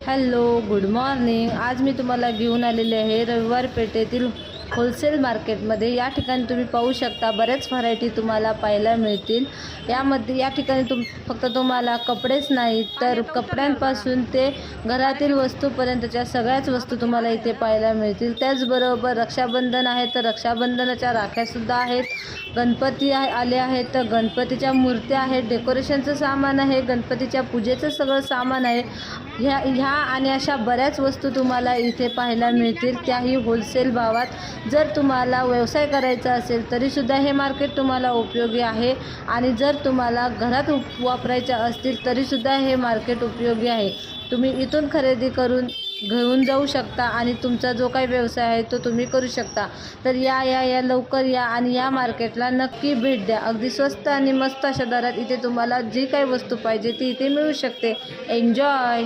Hello, good morning. आज मी तुम्हाला घेऊन आलेले आहे रविवार पेठेतील होलसेल मार्केटमध्ये. या ठिकाणी तुम्ही पाहू शकता बऱ्याच व्हरायटी तुम्हाला पाहायला मिळतील. या ठिकाणी फक्त तुम्हाला कपडेच नाही तर कपड्यांपासून ते घरातील वस्तूपर्यंतच्या सगळ्याच वस्तू तुम्हाला इथे पाहायला मिळतील. त्याचबरोबर रक्षाबंधन आहे तर रक्षाबंधनाच्या राख्यासुद्धा आहेत. गणपती आले आहेत तर गणपतीच्या मूर्त्या आहेत, डेकोरेशनचं सामान आहे, गणपतीच्या पूजेचं सगळं सामान आहे. ह्या आणि अशा बऱ्याच वस्तू तुम्हाला इथे पाहायला मिळतील, त्याही होलसेल भावात. जर तुम्हाला व्यवसाय करायचा असेल तरीसुद्धा हे मार्केट तुम्हाला उपयोगी आहे आणि जर तुम्हाला घरात वापरायच्या असतील तरीसुद्धा हे मार्केट उपयोगी आहे. तुम्ही इथून खरेदी करून घेऊन जाऊ शकता आणि तुमचा जो काही व्यवसाय आहे तो तुम्ही करू शकता. तर या लवकर या आणि या मार्केटला नक्की भेट द्या. अगदी स्वस्त आणि मस्त अशा दरात इथे तुम्हाला जी काही वस्तू पाहिजे ती इथे मिळू शकते. एन्जॉय.